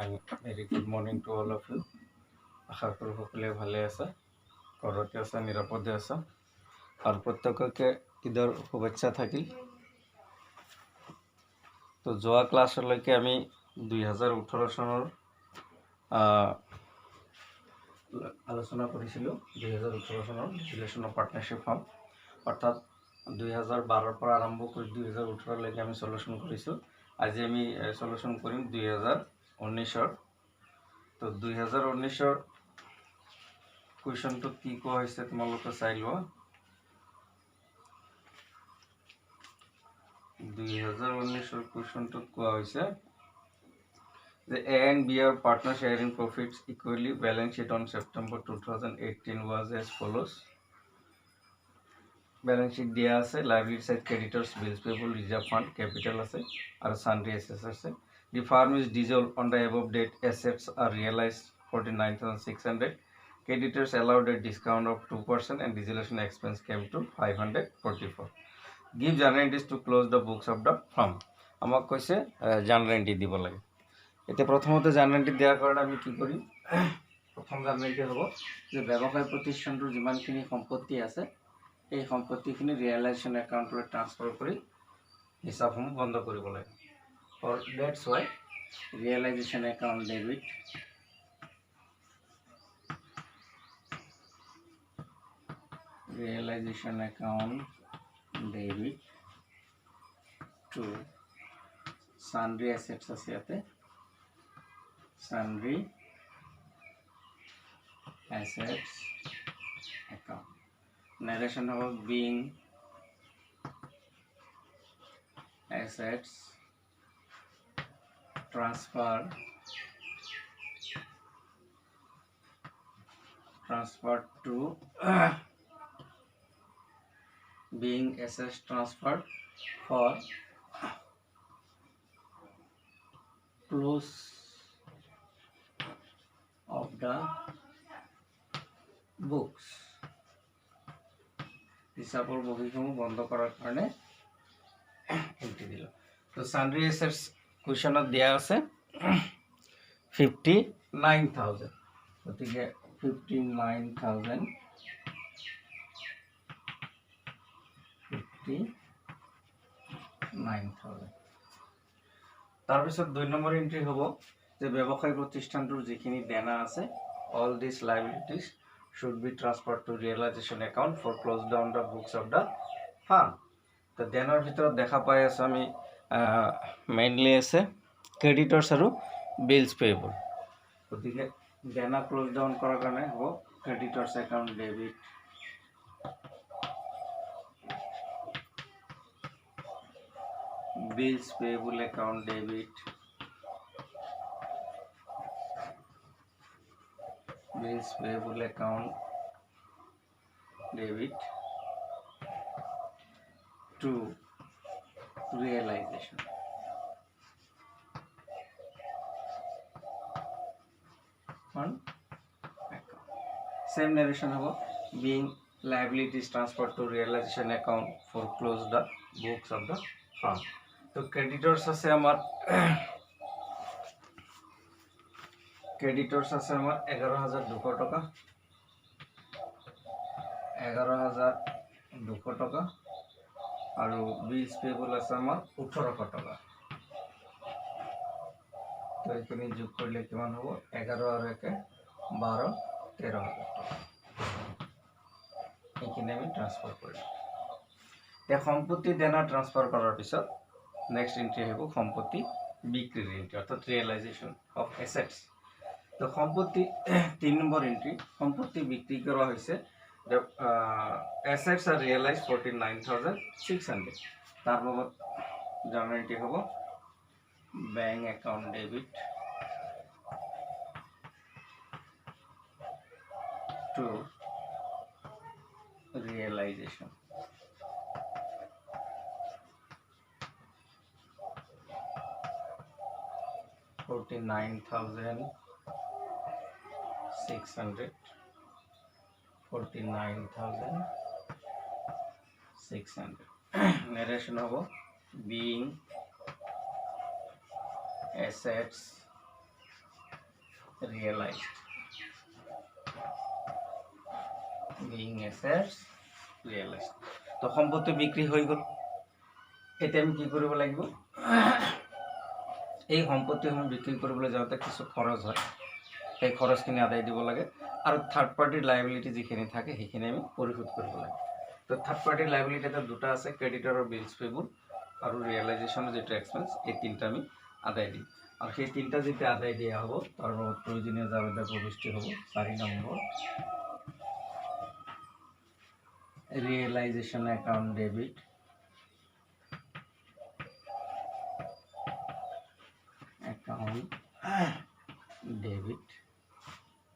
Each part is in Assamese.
and very good morning to all of you. আশা কৰোঁ সকলোৱে ভালে আছে, ঘৰতে আছে, নিৰাপদে আছে আৰু প্ৰত্যেককে ঈদৰ শুভেচ্ছা থাকিল। তো যোৱা ক্লাছলৈকে আমি 2018 চনৰ আলোচনা কৰিছিলোঁ। 2018 চনৰ ৰিলেশ্যন অফ পাৰ্টনাৰশ্বিপ ফাৰ্ম অৰ্থাৎ 2012 পৰা আৰম্ভ কৰি 2018লৈকে আমি সলিউশ্যন কৰিছোঁ। আজি আমি সলিউশ্যন কৰিম 2019। তো 2019 কুৱেশ্যনটো কি কোৱা হৈছে তোমালোকে চাই লোৱা। 2019 কুৱেশ্যনটোত কোৱা হৈছে যে A and B are partner sharing profits equally. Balance sheet on September 2018 was as follows. Balance sheet দিয়া আছে, liability side creditors, bills payable, reserve fund, capital আছে আৰু sundry assets আছে। The firm is dissolved on the above date. Assets are realized 49,600. Creditors allowed a discount of 2% and dissolution expense came to 544. Give journal entries to close the books of the firm. আমাক কৈছে journal entry দিব লাগে। এতিয়া প্ৰথমতে journal entry দিয়াৰ কাৰণে আমি কি কৰিম? প্ৰথম journal entry হ'ব যে ব্যৱসায় প্ৰতিষ্ঠানটোৰ যিমানখিনি সম্পত্তি আছে এই সম্পত্তিখিনি ৰিয়েলাইজেশ্যন একাউণ্টলৈ ট্ৰান্সফাৰ কৰি হিচাপসমূহ বন্ধ কৰিব লাগে। or that's why realization account debit to sundry assets আছে ইয়াতে sundry assets account narration of being assets transferred to being assets transferred for close of the books. হিসাবৰ বহীসমূহ বন্ধ কৰাৰ কাৰণে এন্ট্ৰি দিল। তো সান্ড্ৰি এসেটস কুৱেশ্যনত দিয়া আছে 59,000। গতিকে 59,000 তাৰপিছত 2 নম্বৰ এন্ট্ৰি হ'ব যে ব্যৱসায় প্ৰতিষ্ঠানটোৰ যিখিনি দেনা আছে all these liabilities should be transferred to realization account for close down the books of the firm. তো দেনাৰ ভিতৰত দেখা পাই আছো আমি মেইনলি আছে ক্ৰেডিটৰ্ছ আৰু বিলছ পেয়েবল। গতিকে দেনা ক্লোজ ডাউন কৰাৰ কাৰণে হ'ব creditors account debit bills payable account debit bills payable account debit to realization fund account. Same narration about being liabilities transferred to realization account for close the books of the firm. তো ক্রেডিটর্স আছে আমার 11,200 টাকা 11,200 টাকা আৰু বিলস পেবল আছে আমাৰ 1800 টাকা। তো এইখিনি যোগ কৰিলে কিমান হ'ব 11 আৰু 1 12 13,000 টাকা। এইখিনি আমি ট্ৰান্সফাৰ কৰিম। এতিয়া সম্পত্তি দেনা ট্ৰান্সফাৰ কৰাৰ পিছত নেক্সট এন্ট্রি হব সম্পত্তি বিক্রির এন্ট্রি অর্থাৎ রিয়েলাইজেশন অফ অ্যাসেটস। তো সম্পত্তি 3 নম্বর এন্ট্রি সম্পত্তি বিক্রি করা হয়েছে অ্যাসেটস আর রিয়েলাইজ 49,600। তার বাবদ জার্নাল এন্ট্রি হব bank account debit to realisation $49,600 narration of being assets realized being assets realized তো সম্পত্তি বিক্রি হৈ গ'ল এতিয়া আমি কি কৰিব লাগিব এই সম্পত্তিসমূহ বিক্ৰী কৰিবলৈ যাওঁতে কিছু খৰচ হয় সেই খৰচখিনি আদায় দিব লাগে আৰু থাৰ্ড পাৰ্টিৰ লাইবিলিটি যিখিনি থাকে সেইখিনি আমি পৰিশোধ কৰিব লাগে তো থাৰ্ড পাৰ্টিৰ লাইবিলিটি এটা দুটা আছে ক্ৰেডিটৰ আৰু বিলছ পেবল আৰু ৰিয়েলাইজেশ্যনৰ যিটো এক্সপেন্স এই তিনিটা আমি আদায় দিম আৰু সেই তিনিটা যেতিয়া আদায় দিয়া হ'ব তাৰ লগত প্ৰয়োজনীয় জাবেদা প্ৰবিষ্টি হ'ব 4 নম্বৰ realisation account debit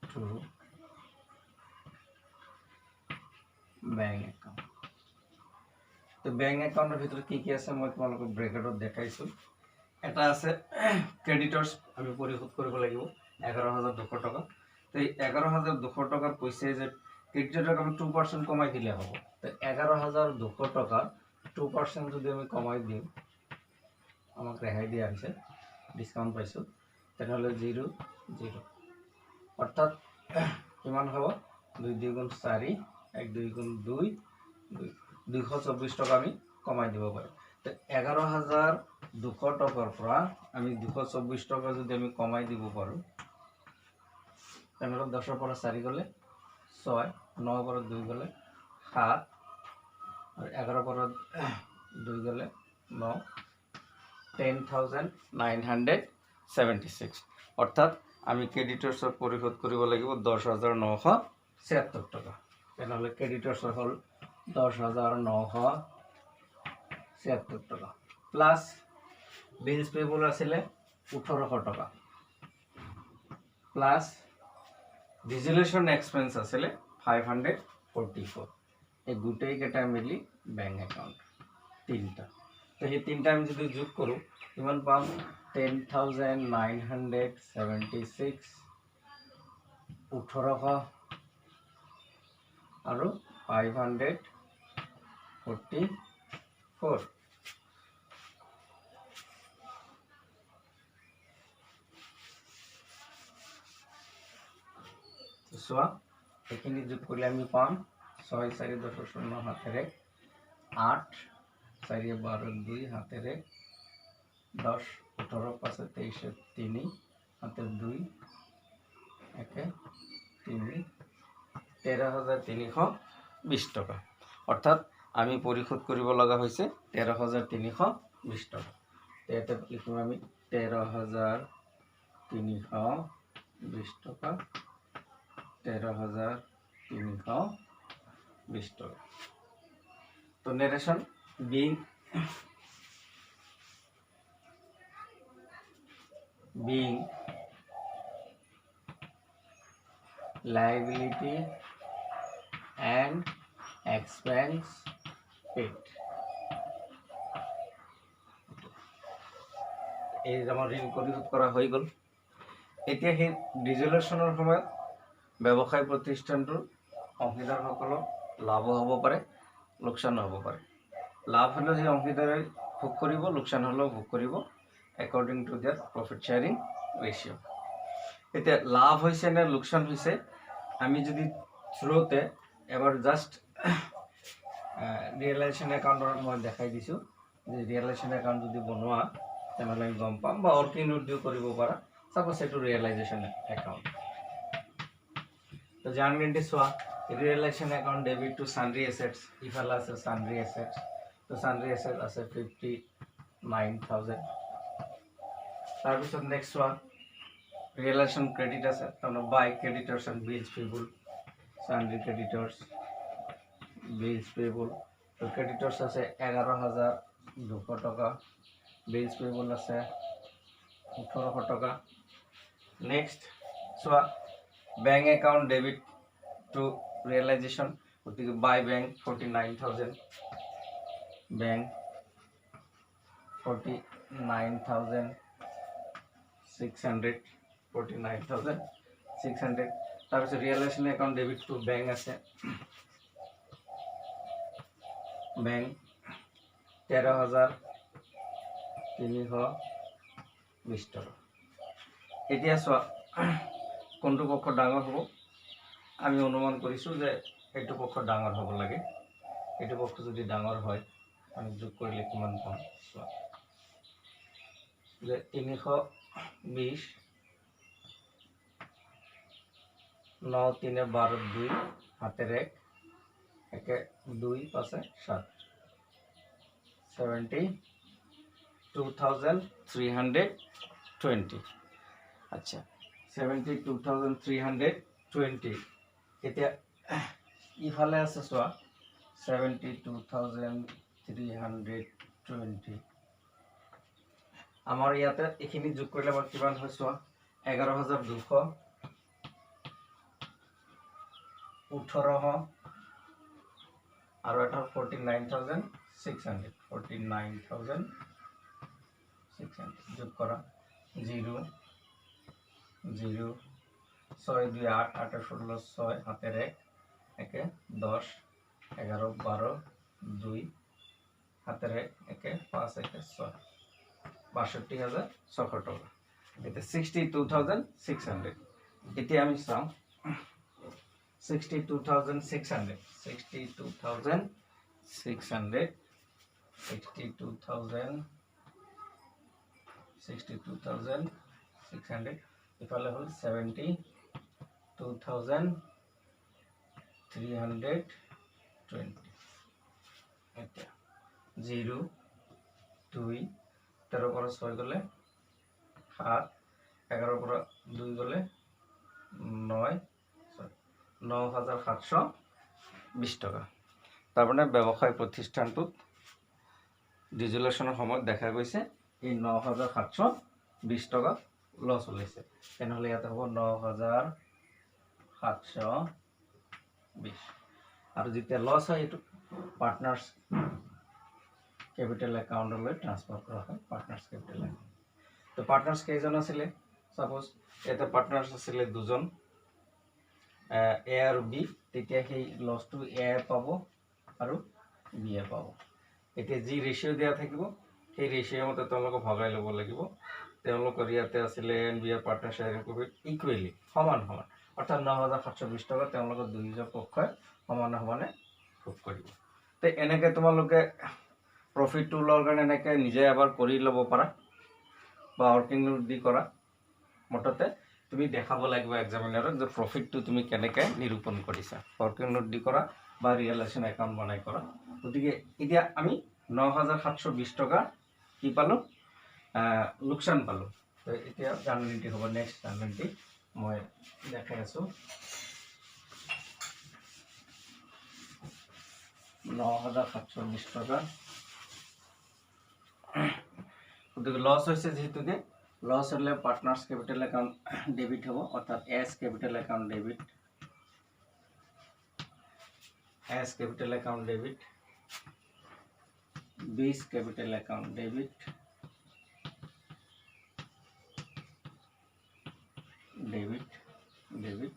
to bank account তো ব্যাংক অ্যাকাউন্টেৰ ভিতৰে কি আছে মই তোমালোকক ব্ৰেকেটত দেখাইছো এটা আছে ক্ৰেডিটৰ্ছ আমি পৰিশোধ কৰিব লাগিব 11200 টকা তো এই 11200 টকাৰ পইচা যে ক্ৰেডিটৰক আমি 2% কমাই দিলে হ'ব তো 11200 টকা 2% যদি আমি কমাই দিওঁ আমাক ৰেহাই দিয়া হৈছে ডিসকাউন্ট পাইছো তেনেহলে 0 0 অর্থাৎ কিমান হ'ব 2 2 গুণ 4 1 2 গুণ 2 224 টাকা আমি কমাই দিব পাৰো তো 11200 টাকাৰ পৰা আমি 224 টাকা যদি আমি কমাই দিব পাৰো তেনেহলে 10 পৰা 4 গলে 6 9 পৰা 2 গলে 7 আৰ 11 পৰা 2 গলে 9 10,976 অৰ্থাৎ আমি ক্ৰেডিটৰ্সৰ পৰিশোধ কৰিব লাগিব 10,976 টাকা তেনেহলে ক্ৰেডিটৰ্সৰ হল 10,976 টাকা প্লাস বিলস পেবল আছিল 1800 টাকা প্লাস রিজুলেশন এক্সপেন্স আছিল 544 এই গোটেই কেটা মিলি ব্যাংক অ্যাকাউন্ট তিনটা তো এই তিনটা আমি যদি যোগ কৰো কিমান পাম 10,976 1800 আৰু 544 সোয়া এখানে যোগ করলে আমি পাম 6 4 10 0 হাতের 8 4 12 2 হাতের 10 18 5 23 3 হাতের 2 একে 3 13,320 টাকা অর্থাৎ আমি পরিশোধ করিব লাগা হইছে 13,320 টাকা এতে লিখুম আমি 13,320 টাকা 13,320 টাকা তো narration being liability and expense paid এই যেমন ঋণ পরিশোধ করা হয়ে গেল এতিয়া সেই ডিজুলেশনৰ সময়ত ব্যৱসায় প্ৰতিষ্ঠানটোৰ অংশীদাৰসকলৰ লাভ হ'ব পাৰে লোকসান হ'ব পাৰে লাভ হলে সেই অংশীদাৰে ভোগ কৰিব লোকসান হলেও ভোগ কৰিব according to their profit sharing ratio এতিয়া লাভ হৈছে নে লোকসান হৈছে আমি যদি থ্ৰুতে এবাৰ জাস্ট ৰিয়েলাইজেশন অ্যাকাউন্টৰ মই দেখাই দিছো যে ৰিয়েলাইজেশন অ্যাকাউন্ট যদি বনোৱা তেনেহলে আমি গম পাম বা অৰ্কিনোট দিও কৰিব পাৰা সাপোজ এটো রিয়েলাইজেশন অ্যাকাউন্ট তো জানগেন্টি সোয়া realisation account debit to sundry assets ইফালা আছে সানড্রি অ্যাসেটস তো সানড্রি অ্যাসেট আছে 59,000 তাৰপিছত নেক্সট সোয়া রিয়েলাইজেশন ক্রেডিট আছে তনো by creditors and bills payable sundry creditors bills payable তো ক্রেডিটর্স আছে 11,200 টাকা বিলস পেবল আছে 1800 টাকা নেক্সট সোয়া bank account debit to realisation গতিকে বাই ব্যাংক 49,000 ব্যাংক 49,600 তাৰপিছত realisation account debit to bank আছে ব্যাংক 13,320 টাকা এতিয়া সোয়া কোনটো পক্ষ ডাঙৰ হ'ব আমি অনুমান কৰিছোঁ যে এইটো পক্ষ ডাঙৰ হ'ব লাগে এইটো পক্ষ যদি ডাঙৰ হয় আমি যোগ কৰিলে কিমান পাম চোৱা যে 320 9 3 12 2 হাতের এক একে 2 পাশে 7 72,320 আচ্ছা 72,320 এতিয়া ইফালে আছে চোৱা 72,320 আমাৰ ইয়াতে এইখিনি যোগ কৰিলে আমাৰ কিমান হয় চোৱা 11,200 1800 আৰু এটা 49,600 যোগ কৰা 0 0 6 2 8 8 16 6 হাতের এক একে 10 11 12 2 হাতের এক একে 5 একে 6 62,600 টাকা এটা 62,600 এটা আমি চাও 62,600 ইফালে হল 72,320 এটা 0 2 13 পৰা 6 গলে 7 11 পৰা 2 গলে 9 9,720 টাকা তার মানে ব্যবসায় প্রতিষ্ঠানটোত ডিজুলেশনের সময় দেখা গৈছে এই 9,720 টাকা লস ওলাইছে তেনেহলে ইয়াতে হ'ব 9,720 আৰু যেতিয়া লস হয় এটো পাৰ্টনাৰ্স ক্যাপিটাল অ্যাকাউন্টলৈ ট্ৰান্সফাৰ কৰা হয় পাৰ্টনাৰ্স ক্যাপিটাল অ্যাকাউন্ট তো পাৰ্টনাৰ্স কেইজন আছিল সাপোজ এটা পাৰ্টনাৰ্স আছিল দুজন এ আৰু বি তেতিয়া সেই লসটো এ পাব আৰু বি পাব এতিয়া যি ৰেশিও দিয়া থাকিব সেই ৰেশিও মতে তেওঁলোকক ভগাই ল'ব লাগিব তেওঁলোকৰ ইয়াতে আছিল এ এণ্ড বি এৰ পাৰ্টনাৰ শ্বেয়াৰিং কৰিব ইকুৱেলি সমান সমান অৰ্থাৎ 9,720 টাকা তেওঁলোকৰ দুইজন পক্ষই সমানে সমানে ভোগ কৰিব তে এনেকৈ তোমালোকে প্ৰফিটটো ওলোৱাৰ কাৰণে এনেকৈ নিজে এবাৰ কৰি ল'ব পাৰা বা ৱৰ্কিং নোট দি কৰা মততে তুমি দেখাব লাগিব এক্সামিনাৰক যে প্ৰফিটটো তুমি কেনেকৈ নিৰূপণ কৰিছা ৱৰ্কিং নোট দি কৰা বা ৰিয়েলাইজেশ্যন একাউণ্ট বনাই কৰা গতিকে এতিয়া আমি 9,720 টাকা কি পালো লোকসান পালো তো এতিয়া জানুৱাৰীটি হ'ব নেক্সট জানুৱাৰীটি মই দেখাই আছো 9,720 টাকা গতিকে লস হয়েছে যেহেতু লস হলে পার্টনার্স ক্যাপিটাল অ্যাকাউন্ট ডেবিট হবো অর্থাৎ S capital account debit S capital account debit B's capital account debit debit debit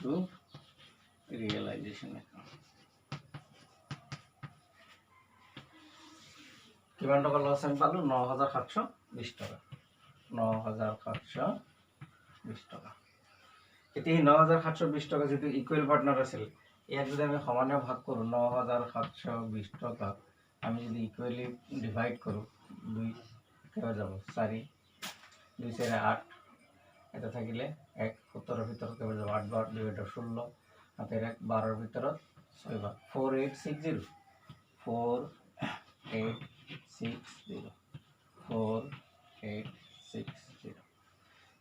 to realisation account কিমান টাকা লস আমি পালো 9,720 টাকা 9,720 টাকা এতিয়া 9,720 টাকা যেটো ইকুৱেল পাৰ্টনাৰ আছিল ইয়াক যদি আমি সমানে ভাগ কৰো 9,720 টাকা আমি যদি ইকুৱেলি ডিভাইড কৰো 2 কেবা যাব 4 2 4 8 এটা থাকিলে 1 17 এর ভিতর কেবা যাব 8 বার 2 এটা 16 হাতের 1 12 এর ভিতর 6 বার 4860 4860 4860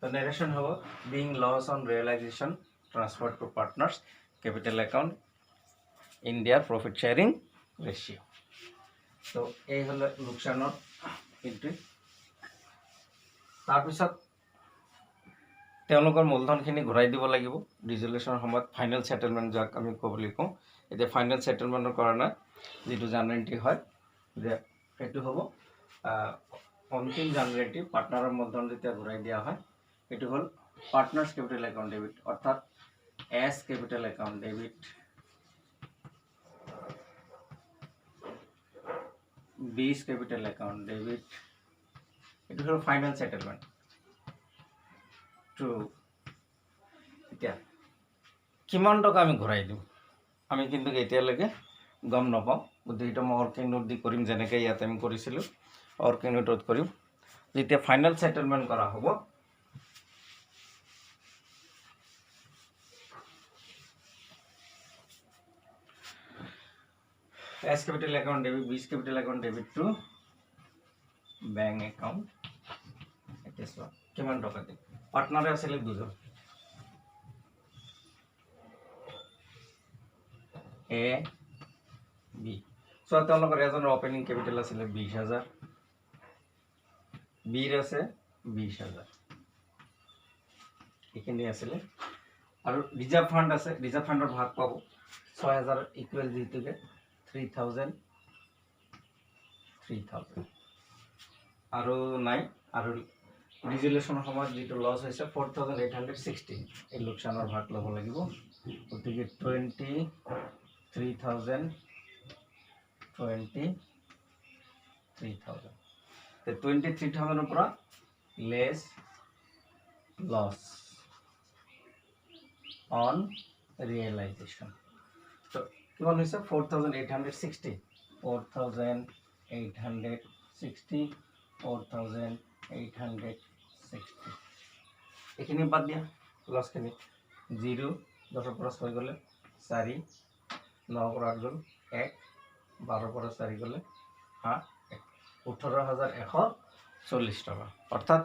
The narration however being loss on realization transferred to partners capital account in their profit sharing ratio. So এই হলো লোকসানৰ এন্ট্ৰি তাৰ পিছত তেওঁলোকৰ মূলধনখিনি ঘূৰাই দিব লাগিব ৰিজলিউচনৰ সময়ত ফাইনেল সেটেলমেন্ট যাক আমি ক'বলৈ কওঁ এতিয়া ফাইনেল সেটেলমেন্টৰ কাৰণে যেটো জানুৱাৰী হয় যে এটো হ'ব অন্তিম জানুৱাৰী পাৰ্টনাৰৰ মূলধন যেতিয়া ঘূৰাই দিয়া হয় এটো হল পার্টনার্স ক্যাপিটাল অ্যাকাউন্ট ডেবিট অর্থাৎ S capital account debit B's capital account debit এটা হলো ফাইনাল সেটেলমেন্ট টু এতিয়া কিমান টকা আমি ঘূৰাই দিম আমি কিন্তু এতিয়ালৈকে গম নাপাওঁ। গতিকে এইটো মই ৱৰ্কিং নোট দি কৰিম, যেনেকৈ ইয়াতে আমি কৰিছিলোঁ ৱৰ্কিং নোটত কৰিম। যেতিয়া ফাইনেল সেটেলমেন্ট কৰা হ'ব এছ কেপিটেল একাউণ্ট ডেবিট, বিচ capital account debit to bank account. এতিয়া চোৱা কিমান টকা দিম। পাৰ্টনাৰে আছিলে দুজন, এ বি। চোৱা তেওঁলোকৰ এজনৰ অপেনিং কেপিটেল আছিলে 20,000, বিৰ আছে 20,000, এইখিনি আছিলে। আৰু ৰিজাৰ্ভ ফাণ্ড আছে, ৰিজাৰ্ভ ফাণ্ডৰ ভাগ পাব 6,000 ইকুৱেল যিহেতুকে 3,000 আৰু নাই। আৰু ৰিজুলেশ্যনৰ সময়ত যিটো লছ হৈছে 4,860, এই লোকচানৰ ভাগ ল'ব লাগিব। গতিকে 23,000 23,000 পৰা লেছ লছ অন ৰিয়েলাইজেশ্যন। তো কিমান হৈছে 4,860, 4,860 এইখিনি বাদ দিয়া। লছখিনি 0, 10 পৰা 6 গ'লে 4, 9 পৰা 8 গ'ল 1, 12 পৰা 4 গ'লে 8, 18,140 টকা। অৰ্থাৎ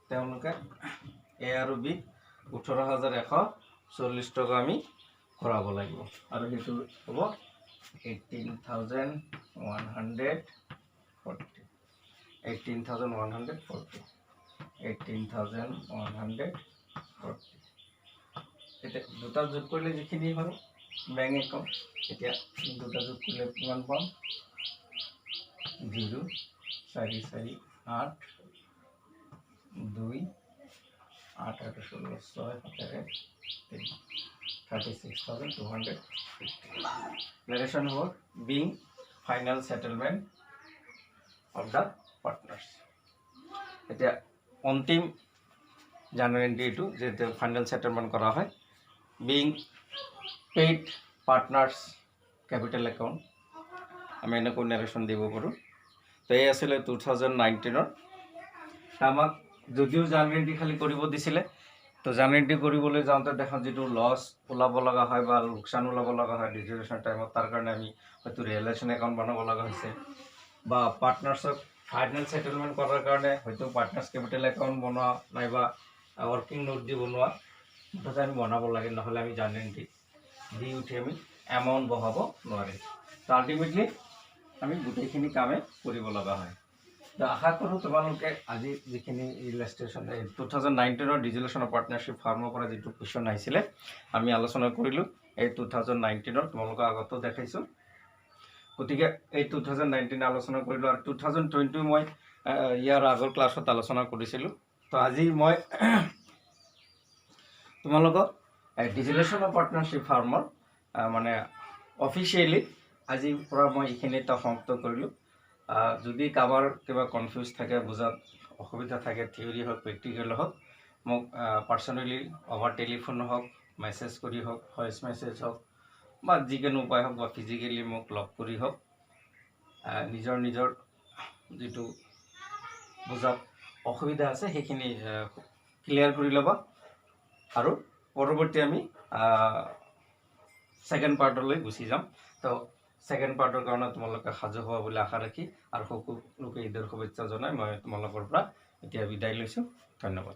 তেওঁলোকে এ আৰু বি 18,140 টকা আমি ঘূৰাব লাগিব। আৰু সেইটো হ'ব 18,140, 18,140। এতিয়া দুটা যোগ কৰিলে যিখিনি হয় বেংক একাউণ্ট, এতিয়া দুটা যোগ কৰিলে কিমান পাম 0, 4, 4, 8, 2, 8, 8, 16, 6, 7, 3, 36,250. Narration about being final settlement of the partners. এতিয়া অন্তিম জানুৱাৰী এন্ট্ৰিটো যেতিয়া ফাইনেল সেটেলমেন্ট কৰা হয়, being paid partners capital account আমি এনেকৈ নাৰেশ্যন দিব পাৰোঁ। তো এই আছিলে 2019-ৰ। আমাক যদিও জানুৱাৰী এন্ট্ৰি খালি কৰিব দিছিলে, তো জানুৱাৰী এন্ট্ৰি কৰিবলৈ যাওঁতে দেখা যিটো লছ ওলাব লগা হয় বা লোকচান ওলাব লগা হয় ডিক্লেৰেশ্যন টাইমত, তাৰ কাৰণে আমি হয়তো ৰিয়েলাইজেশ্যন একাউণ্ট বনাব লগা হৈছে, বা পাৰ্টনাৰ্ছক ফাইনেল সেটেলমেন্ট কৰাৰ কাৰণে হয়তো পাৰ্টনাৰ্ছ কেপিটেল একাউণ্ট বনোৱা নাইবা ৱৰ্কিং নোট দি বনোৱা মুঠতে আমি বনাব লাগে, নহ'লে আমি জানুৱাৰী এন্ট্ৰি দি উঠি আমি এমাউণ্ট বহাব নোৱাৰিম। তো আল্টিমেটলি আমি গোটেইখিনি কামে কৰিব লগা হয়। তো আশা কৰোঁ তোমালোকে আজি যিখিনি ইলাষ্ট্ৰেশ্যন 2019-ৰ ডিজলিউশ্যন অফ পাৰ্টনাৰশ্বিপ ফাৰ্মৰ পৰা যিটো কুৱেশ্যন আহিছিলে আমি আলোচনা কৰিলোঁ, এই 2019-ৰ তোমালোকৰ আগতো দেখাইছোঁ। গতিকে এই 2019 আলোচনা কৰিলোঁ, আৰু 2020 মই ইয়াৰ আগৰ ক্লাছত আলোচনা কৰিছিলোঁ। তো আজি মই তোমালোকক ডিজলিউশ্যন অফ পাৰ্টনাৰশ্বিপ ফাৰ্মৰ মানে অফিচিয়েলি আজিৰ পৰা মই এইখিনিতে সমাপ্ত কৰিলোঁ। যদি কাৰোবাৰ কিবা কনফিউজ থাকে, বুজাত অসুবিধা থাকে, থিয়ৰী হওক প্ৰেক্টিকেল হওক, মোক পাৰ্চনেলি অভাৰ টেলিফোন হওক, মেছেজ কৰি হওক, ভইচ মেছেজ হওক বা যিকোনো উপায় হওক, বা ফিজিকেলি মোক লগ কৰি হওক, নিজৰ নিজৰ যিটো বুজাত অসুবিধা আছে সেইখিনি ক্লিয়াৰ কৰি ল'বা। আৰু পৰৱৰ্তী আমি ছেকেণ্ড পাৰ্টলৈ গুচি যাম। তো ছেকেণ্ড পাৰ্টৰ কাৰণে তোমালোকে সাজু হোৱা বুলি আশা ৰাখি আৰু সকলোকে ঈদৰ শুভেচ্ছা জনাই মই তোমালোকৰ পৰা এতিয়া বিদায় লৈছোঁ। ধন্যবাদ।